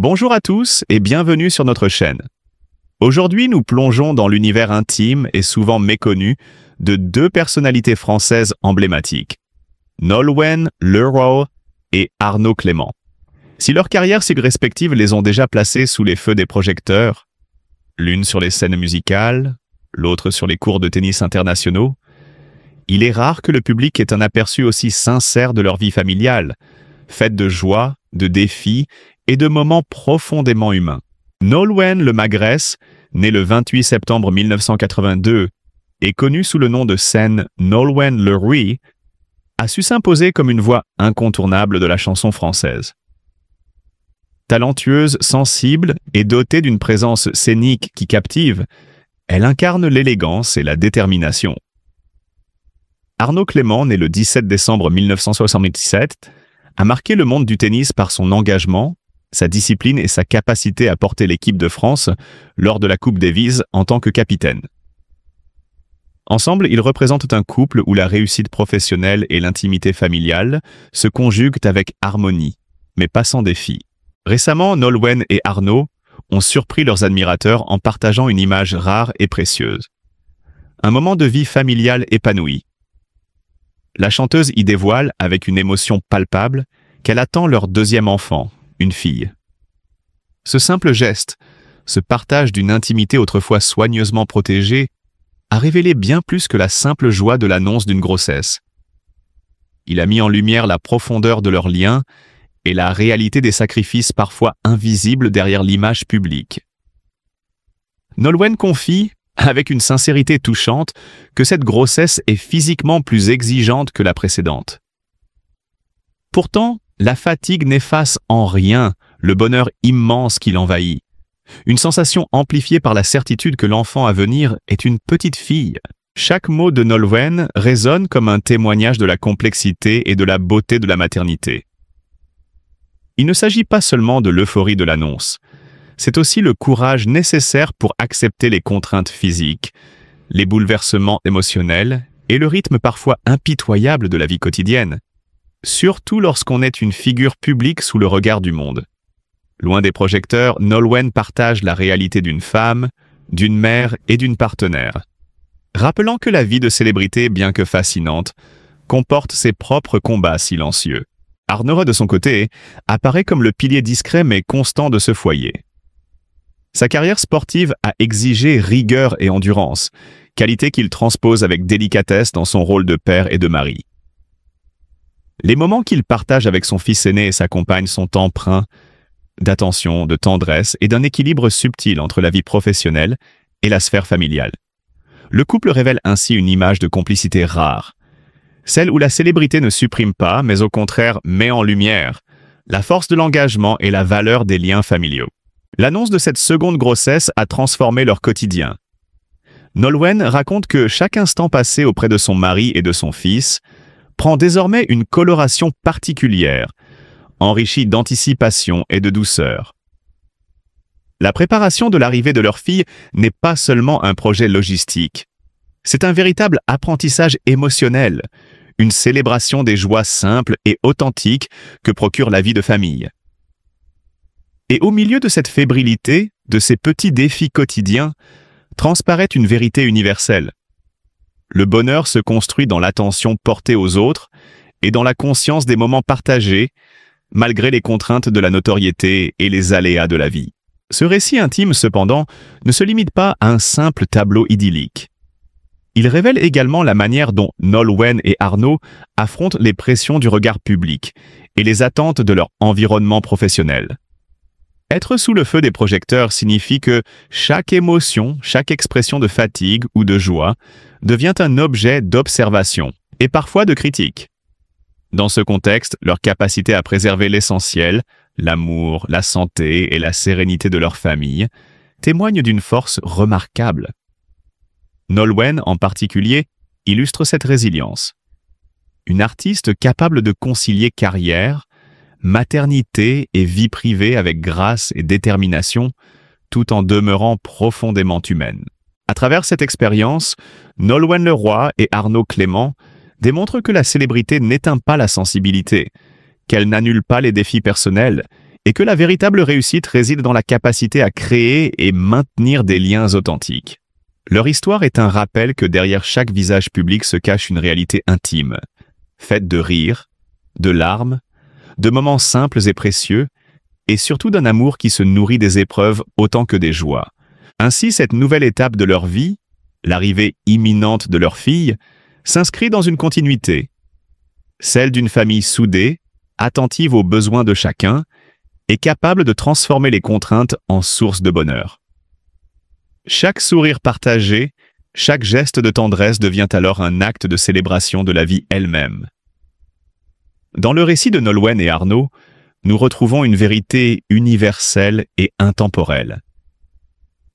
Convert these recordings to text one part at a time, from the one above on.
Bonjour à tous et bienvenue sur notre chaîne. Aujourd'hui, nous plongeons dans l'univers intime et souvent méconnu de deux personnalités françaises emblématiques, Nolwenn Leroy et Arnaud Clément. Si leurs carrières si respectives les ont déjà placés sous les feux des projecteurs, l'une sur les scènes musicales, l'autre sur les cours de tennis internationaux, il est rare que le public ait un aperçu aussi sincère de leur vie familiale, faite de joie, de défis et de moments profondément humains. Nolwenn Le Magresse, né le 28 septembre 1982 et connu sous le nom de scène Nolwenn Leroy, a su s'imposer comme une voix incontournable de la chanson française. Talentueuse, sensible et dotée d'une présence scénique qui captive, elle incarne l'élégance et la détermination. Arnaud Clément, né le 17 décembre 1977, a marqué le monde du tennis par son engagement, sa discipline et sa capacité à porter l'équipe de France lors de la Coupe Davis en tant que capitaine. Ensemble, ils représentent un couple où la réussite professionnelle et l'intimité familiale se conjuguent avec harmonie, mais pas sans défi. Récemment, Nolwenn et Arnaud ont surpris leurs admirateurs en partageant une image rare et précieuse. Un moment de vie familiale épanoui. La chanteuse y dévoile, avec une émotion palpable, qu'elle attend leur deuxième enfant, une fille. Ce simple geste, ce partage d'une intimité autrefois soigneusement protégée, a révélé bien plus que la simple joie de l'annonce d'une grossesse. Il a mis en lumière la profondeur de leur lien et la réalité des sacrifices parfois invisibles derrière l'image publique. Nolwenn confie, avec une sincérité touchante, que cette grossesse est physiquement plus exigeante que la précédente. Pourtant, la fatigue n'efface en rien le bonheur immense qui l'envahit. Une sensation amplifiée par la certitude que l'enfant à venir est une petite fille. Chaque mot de Nolwenn résonne comme un témoignage de la complexité et de la beauté de la maternité. Il ne s'agit pas seulement de l'euphorie de l'annonce. C'est aussi le courage nécessaire pour accepter les contraintes physiques, les bouleversements émotionnels et le rythme parfois impitoyable de la vie quotidienne. Surtout lorsqu'on est une figure publique sous le regard du monde. Loin des projecteurs, Nolwenn partage la réalité d'une femme, d'une mère et d'une partenaire. Rappelant que la vie de célébrité, bien que fascinante, comporte ses propres combats silencieux. Arnaud, de son côté, apparaît comme le pilier discret mais constant de ce foyer. Sa carrière sportive a exigé rigueur et endurance, qualité qu'il transpose avec délicatesse dans son rôle de père et de mari. Les moments qu'il partage avec son fils aîné et sa compagne sont empreints d'attention, de tendresse et d'un équilibre subtil entre la vie professionnelle et la sphère familiale. Le couple révèle ainsi une image de complicité rare, celle où la célébrité ne supprime pas, mais au contraire met en lumière la force de l'engagement et la valeur des liens familiaux. L'annonce de cette seconde grossesse a transformé leur quotidien. Nolwenn raconte que chaque instant passé auprès de son mari et de son fils prend désormais une coloration particulière, enrichie d'anticipation et de douceur. La préparation de l'arrivée de leur fille n'est pas seulement un projet logistique. C'est un véritable apprentissage émotionnel, une célébration des joies simples et authentiques que procure la vie de famille. Et au milieu de cette fébrilité, de ces petits défis quotidiens, transparaît une vérité universelle. Le bonheur se construit dans l'attention portée aux autres et dans la conscience des moments partagés, malgré les contraintes de la notoriété et les aléas de la vie. Ce récit intime, cependant, ne se limite pas à un simple tableau idyllique. Il révèle également la manière dont Nolwenn et Arnaud affrontent les pressions du regard public et les attentes de leur environnement professionnel. Être sous le feu des projecteurs signifie que chaque émotion, chaque expression de fatigue ou de joie devient un objet d'observation et parfois de critique. Dans ce contexte, leur capacité à préserver l'essentiel, l'amour, la santé et la sérénité de leur famille, témoigne d'une force remarquable. Nolwenn, en particulier, illustre cette résilience. Une artiste capable de concilier carrière, maternité et vie privée avec grâce et détermination, tout en demeurant profondément humaine. À travers cette expérience, Nolwenn Leroy et Arnaud Clément démontrent que la célébrité n'éteint pas la sensibilité, qu'elle n'annule pas les défis personnels et que la véritable réussite réside dans la capacité à créer et maintenir des liens authentiques. Leur histoire est un rappel que derrière chaque visage public se cache une réalité intime, faite de rires, de larmes, de moments simples et précieux, et surtout d'un amour qui se nourrit des épreuves autant que des joies. Ainsi, cette nouvelle étape de leur vie, l'arrivée imminente de leur fille, s'inscrit dans une continuité, celle d'une famille soudée, attentive aux besoins de chacun et capable de transformer les contraintes en source de bonheur. Chaque sourire partagé, chaque geste de tendresse devient alors un acte de célébration de la vie elle-même. Dans le récit de Nolwenn et Arno, nous retrouvons une vérité universelle et intemporelle.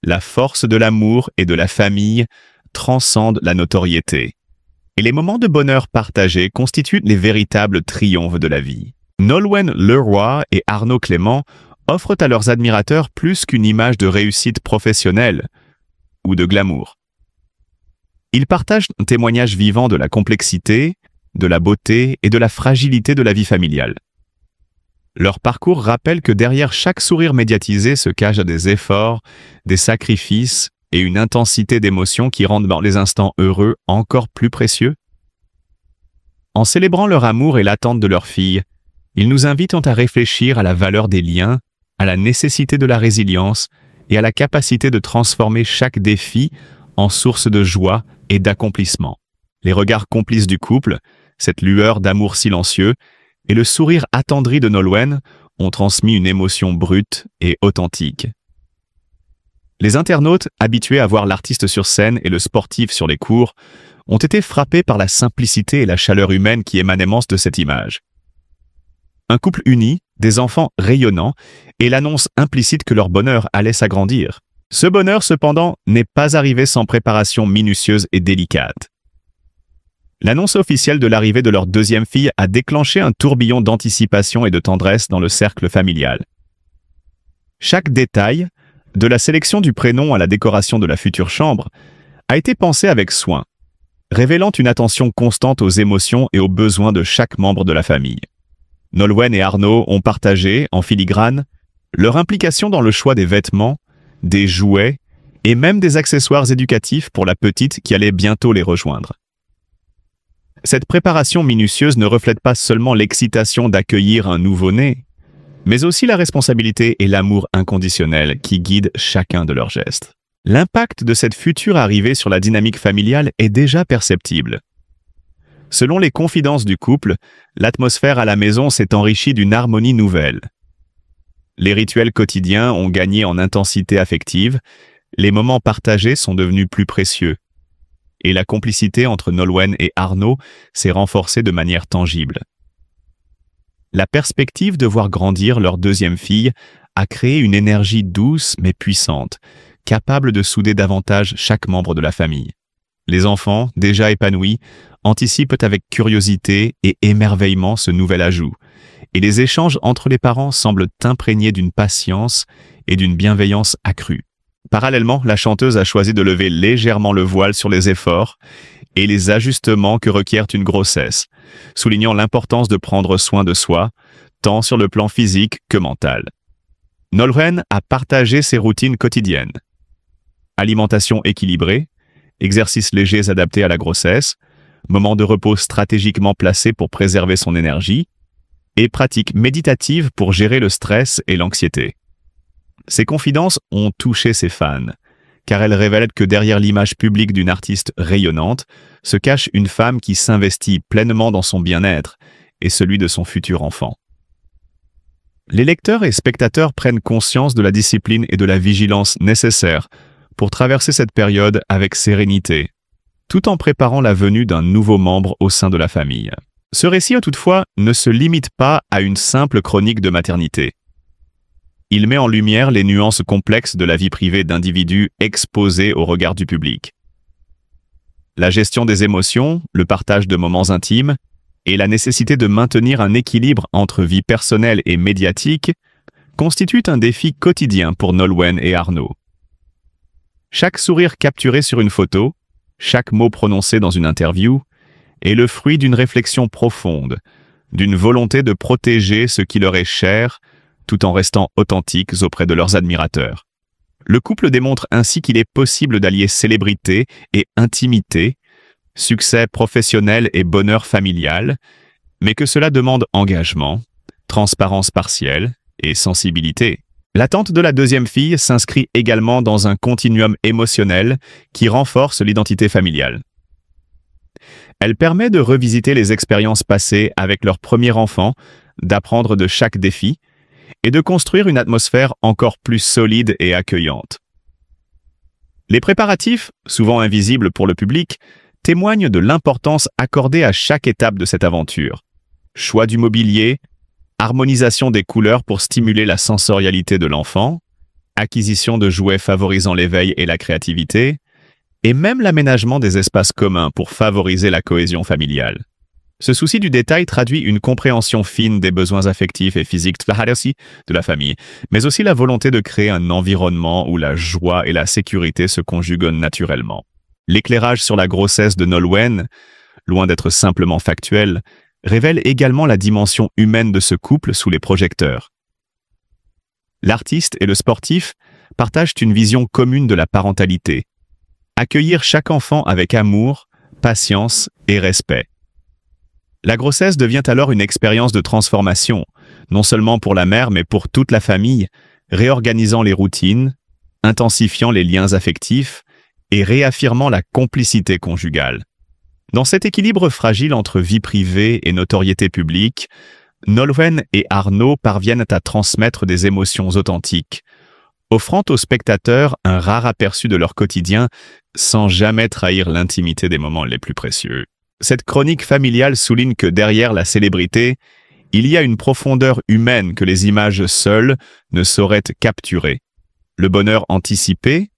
La force de l'amour et de la famille transcende la notoriété, et les moments de bonheur partagés constituent les véritables triomphes de la vie. Nolwenn Leroy et Arno Clément offrent à leurs admirateurs plus qu'une image de réussite professionnelle ou de glamour. Ils partagent un témoignage vivant de la complexité, de la beauté et de la fragilité de la vie familiale. Leur parcours rappelle que derrière chaque sourire médiatisé se cachent des efforts, des sacrifices et une intensité d'émotions qui rendent les instants heureux encore plus précieux. En célébrant leur amour et l'attente de leur fille, ils nous invitent à réfléchir à la valeur des liens, à la nécessité de la résilience et à la capacité de transformer chaque défi en source de joie et d'accomplissement. Les regards complices du couple, cette lueur d'amour silencieux et le sourire attendri de Nolwenn ont transmis une émotion brute et authentique. Les internautes, habitués à voir l'artiste sur scène et le sportif sur les cours, ont été frappés par la simplicité et la chaleur humaine qui émanent de cette image. Un couple uni, des enfants rayonnants et l'annonce implicite que leur bonheur allait s'agrandir. Ce bonheur, cependant, n'est pas arrivé sans préparation minutieuse et délicate. L'annonce officielle de l'arrivée de leur deuxième fille a déclenché un tourbillon d'anticipation et de tendresse dans le cercle familial. Chaque détail, de la sélection du prénom à la décoration de la future chambre, a été pensé avec soin, révélant une attention constante aux émotions et aux besoins de chaque membre de la famille. Nolwenn et Arno ont partagé, en filigrane, leur implication dans le choix des vêtements, des jouets et même des accessoires éducatifs pour la petite qui allait bientôt les rejoindre. Cette préparation minutieuse ne reflète pas seulement l'excitation d'accueillir un nouveau-né, mais aussi la responsabilité et l'amour inconditionnel qui guident chacun de leurs gestes. L'impact de cette future arrivée sur la dynamique familiale est déjà perceptible. Selon les confidences du couple, l'atmosphère à la maison s'est enrichie d'une harmonie nouvelle. Les rituels quotidiens ont gagné en intensité affective, les moments partagés sont devenus plus précieux, et la complicité entre Nolwenn et Arno s'est renforcée de manière tangible. La perspective de voir grandir leur deuxième fille a créé une énergie douce mais puissante, capable de souder davantage chaque membre de la famille. Les enfants, déjà épanouis, anticipent avec curiosité et émerveillement ce nouvel ajout, et les échanges entre les parents semblent imprégnés d'une patience et d'une bienveillance accrue. Parallèlement, la chanteuse a choisi de lever légèrement le voile sur les efforts et les ajustements que requiert une grossesse, soulignant l'importance de prendre soin de soi, tant sur le plan physique que mental. Nolwenn a partagé ses routines quotidiennes. Alimentation équilibrée, exercices légers adaptés à la grossesse, moments de repos stratégiquement placés pour préserver son énergie, et pratiques méditatives pour gérer le stress et l'anxiété. Ces confidences ont touché ses fans, car elles révèlent que derrière l'image publique d'une artiste rayonnante se cache une femme qui s'investit pleinement dans son bien-être et celui de son futur enfant. Les lecteurs et spectateurs prennent conscience de la discipline et de la vigilance nécessaires pour traverser cette période avec sérénité, tout en préparant la venue d'un nouveau membre au sein de la famille. Ce récit, toutefois, ne se limite pas à une simple chronique de maternité. Il met en lumière les nuances complexes de la vie privée d'individus exposés au regard du public. La gestion des émotions, le partage de moments intimes et la nécessité de maintenir un équilibre entre vie personnelle et médiatique constituent un défi quotidien pour Nolwenn et Arno. Chaque sourire capturé sur une photo, chaque mot prononcé dans une interview, est le fruit d'une réflexion profonde, d'une volonté de protéger ce qui leur est cher, tout en restant authentiques auprès de leurs admirateurs. Le couple démontre ainsi qu'il est possible d'allier célébrité et intimité, succès professionnel et bonheur familial, mais que cela demande engagement, transparence partielle et sensibilité. L'attente de la deuxième fille s'inscrit également dans un continuum émotionnel qui renforce l'identité familiale. Elle permet de revisiter les expériences passées avec leur premier enfant, d'apprendre de chaque défi et de construire une atmosphère encore plus solide et accueillante. Les préparatifs, souvent invisibles pour le public, témoignent de l'importance accordée à chaque étape de cette aventure. Choix du mobilier, harmonisation des couleurs pour stimuler la sensorialité de l'enfant, acquisition de jouets favorisant l'éveil et la créativité, et même l'aménagement des espaces communs pour favoriser la cohésion familiale. Ce souci du détail traduit une compréhension fine des besoins affectifs et physiques de la famille, mais aussi la volonté de créer un environnement où la joie et la sécurité se conjuguent naturellement. L'éclairage sur la grossesse de Nolwenn, loin d'être simplement factuel, révèle également la dimension humaine de ce couple sous les projecteurs. L'artiste et le sportif partagent une vision commune de la parentalité. Accueillir chaque enfant avec amour, patience et respect. La grossesse devient alors une expérience de transformation, non seulement pour la mère mais pour toute la famille, réorganisant les routines, intensifiant les liens affectifs et réaffirmant la complicité conjugale. Dans cet équilibre fragile entre vie privée et notoriété publique, Nolwenn et Arno parviennent à transmettre des émotions authentiques, offrant aux spectateurs un rare aperçu de leur quotidien sans jamais trahir l'intimité des moments les plus précieux. Cette chronique familiale souligne que derrière la célébrité, il y a une profondeur humaine que les images seules ne sauraient capturer. Le bonheur anticipé,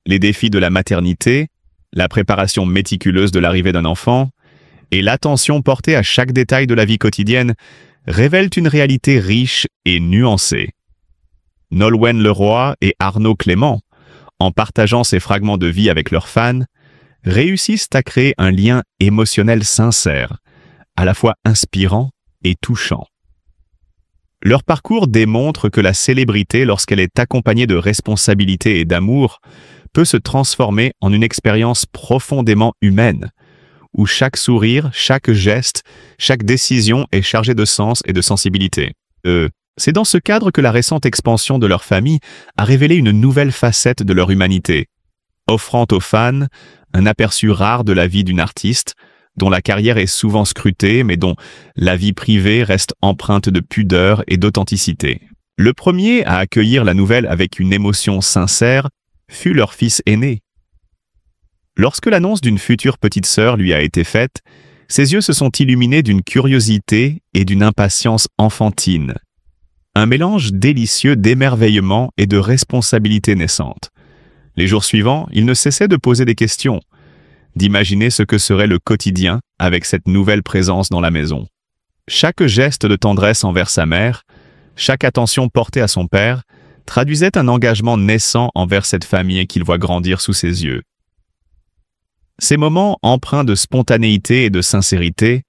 les défis de la maternité, la préparation méticuleuse de l'arrivée d'un enfant et l'attention portée à chaque détail de la vie quotidienne révèlent une réalité riche et nuancée. Nolwenn Leroy et Arno Clément, en partageant ces fragments de vie avec leurs fans, réussissent à créer un lien émotionnel sincère, à la fois inspirant et touchant. Leur parcours démontre que la célébrité, lorsqu'elle est accompagnée de responsabilité et d'amour, peut se transformer en une expérience profondément humaine, où chaque sourire, chaque geste, chaque décision est chargée de sens et de sensibilité. C'est dans ce cadre que la récente expansion de leur famille a révélé une nouvelle facette de leur humanité, offrant aux fans un aperçu rare de la vie d'une artiste, dont la carrière est souvent scrutée, mais dont la vie privée reste empreinte de pudeur et d'authenticité. Le premier à accueillir la nouvelle avec une émotion sincère fut leur fils aîné. Lorsque l'annonce d'une future petite sœur lui a été faite, ses yeux se sont illuminés d'une curiosité et d'une impatience enfantine. Un mélange délicieux d'émerveillement et de responsabilité naissante. Les jours suivants, il ne cessait de poser des questions, d'imaginer ce que serait le quotidien avec cette nouvelle présence dans la maison. Chaque geste de tendresse envers sa mère, chaque attention portée à son père, traduisait un engagement naissant envers cette famille qu'il voit grandir sous ses yeux. Ces moments empreints de spontanéité et de sincérité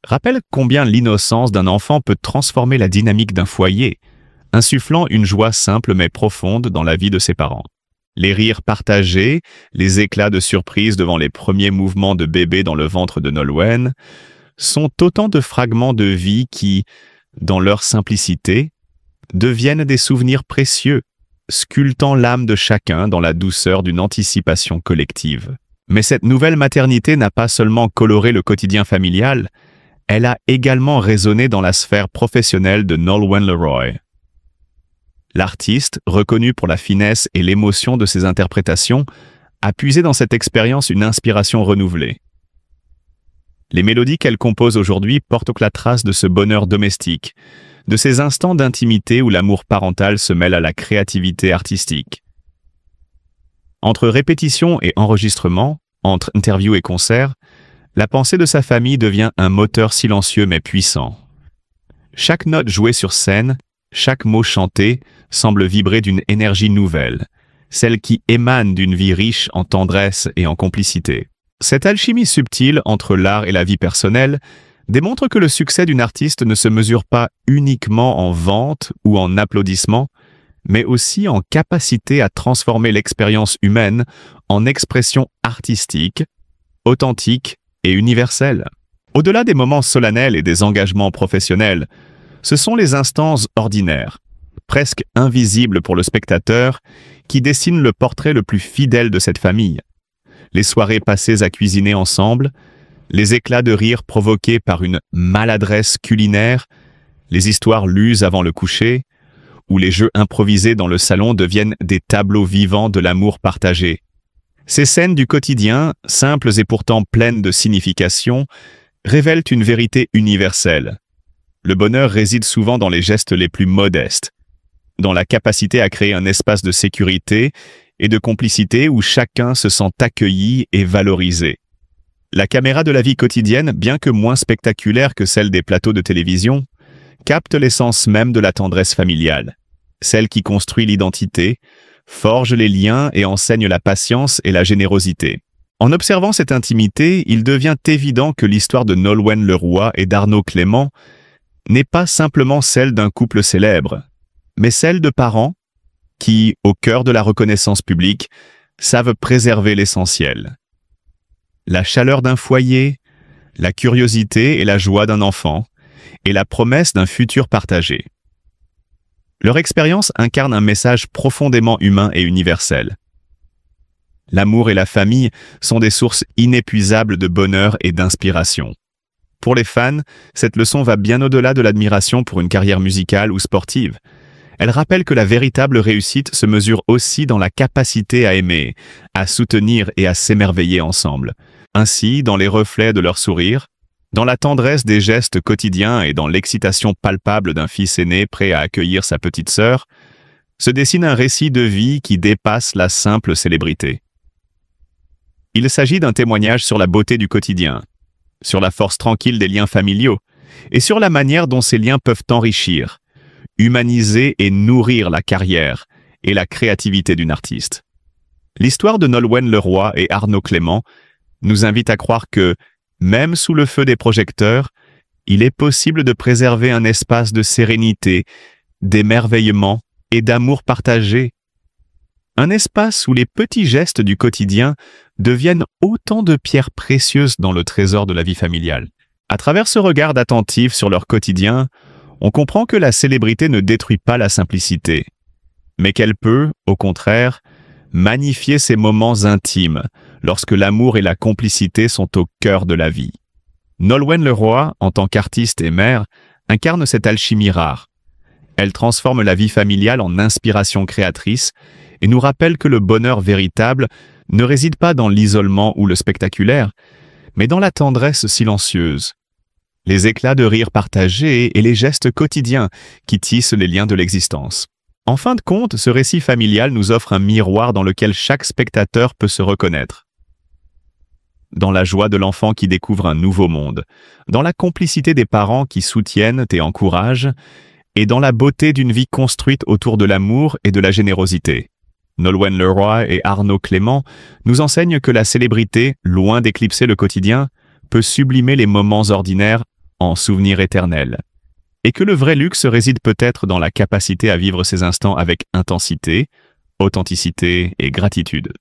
rappellent combien l'innocence d'un enfant peut transformer la dynamique d'un foyer, insufflant une joie simple mais profonde dans la vie de ses parents. Les rires partagés, les éclats de surprise devant les premiers mouvements de bébé dans le ventre de Nolwenn sont autant de fragments de vie qui, dans leur simplicité, deviennent des souvenirs précieux, sculptant l'âme de chacun dans la douceur d'une anticipation collective. Mais cette nouvelle maternité n'a pas seulement coloré le quotidien familial, elle a également résonné dans la sphère professionnelle de Nolwenn Leroy. L'artiste, reconnu pour la finesse et l'émotion de ses interprétations, a puisé dans cette expérience une inspiration renouvelée. Les mélodies qu'elle compose aujourd'hui portent la trace de ce bonheur domestique, de ces instants d'intimité où l'amour parental se mêle à la créativité artistique. Entre répétition et enregistrement, entre interviews et concerts, la pensée de sa famille devient un moteur silencieux mais puissant. Chaque note jouée sur scène, chaque mot chanté, semble vibrer d'une énergie nouvelle, celle qui émane d'une vie riche en tendresse et en complicité. Cette alchimie subtile entre l'art et la vie personnelle démontrent que le succès d'une artiste ne se mesure pas uniquement en vente ou en applaudissements, mais aussi en capacité à transformer l'expérience humaine en expression artistique, authentique et universelle. Au-delà des moments solennels et des engagements professionnels, ce sont les instances ordinaires, presque invisibles pour le spectateur, qui dessinent le portrait le plus fidèle de cette famille. Les soirées passées à cuisiner ensemble, les éclats de rire provoqués par une maladresse culinaire, les histoires lues avant le coucher, ou les jeux improvisés dans le salon deviennent des tableaux vivants de l'amour partagé. Ces scènes du quotidien, simples et pourtant pleines de signification, révèlent une vérité universelle. Le bonheur réside souvent dans les gestes les plus modestes, dans la capacité à créer un espace de sécurité et de complicité où chacun se sent accueilli et valorisé. La caméra de la vie quotidienne, bien que moins spectaculaire que celle des plateaux de télévision, capte l'essence même de la tendresse familiale, celle qui construit l'identité, forge les liens et enseigne la patience et la générosité. En observant cette intimité, il devient évident que l'histoire de Nolwenn Leroy et d'Arnaud Clément n'est pas simplement celle d'un couple célèbre, mais celle de parents qui, au cœur de la reconnaissance publique, savent préserver l'essentiel. La chaleur d'un foyer, la curiosité et la joie d'un enfant, et la promesse d'un futur partagé. Leur expérience incarne un message profondément humain et universel. L'amour et la famille sont des sources inépuisables de bonheur et d'inspiration. Pour les fans, cette leçon va bien au-delà de l'admiration pour une carrière musicale ou sportive. Elle rappelle que la véritable réussite se mesure aussi dans la capacité à aimer, à soutenir et à s'émerveiller ensemble. Ainsi, dans les reflets de leur sourire, dans la tendresse des gestes quotidiens et dans l'excitation palpable d'un fils aîné prêt à accueillir sa petite sœur, se dessine un récit de vie qui dépasse la simple célébrité. Il s'agit d'un témoignage sur la beauté du quotidien, sur la force tranquille des liens familiaux et sur la manière dont ces liens peuvent enrichir, humaniser et nourrir la carrière et la créativité d'une artiste. L'histoire de Nolwenn Leroy et Arnaud Clément nous invite à croire que, même sous le feu des projecteurs, il est possible de préserver un espace de sérénité, d'émerveillement et d'amour partagé. Un espace où les petits gestes du quotidien deviennent autant de pierres précieuses dans le trésor de la vie familiale. À travers ce regard attentif sur leur quotidien, on comprend que la célébrité ne détruit pas la simplicité, mais qu'elle peut, au contraire, magnifier ces moments intimes lorsque l'amour et la complicité sont au cœur de la vie. Nolwenn Leroy, en tant qu'artiste et mère, incarne cette alchimie rare. Elle transforme la vie familiale en inspiration créatrice et nous rappelle que le bonheur véritable ne réside pas dans l'isolement ou le spectaculaire, mais dans la tendresse silencieuse, les éclats de rire partagés et les gestes quotidiens qui tissent les liens de l'existence. En fin de compte, ce récit familial nous offre un miroir dans lequel chaque spectateur peut se reconnaître. Dans la joie de l'enfant qui découvre un nouveau monde, dans la complicité des parents qui soutiennent et encouragent, et dans la beauté d'une vie construite autour de l'amour et de la générosité. Nolwenn Leroy et Arnaud Clément nous enseignent que la célébrité, loin d'éclipser le quotidien, peut sublimer les moments ordinaires en souvenirs éternels. Et que le vrai luxe réside peut-être dans la capacité à vivre ces instants avec intensité, authenticité et gratitude.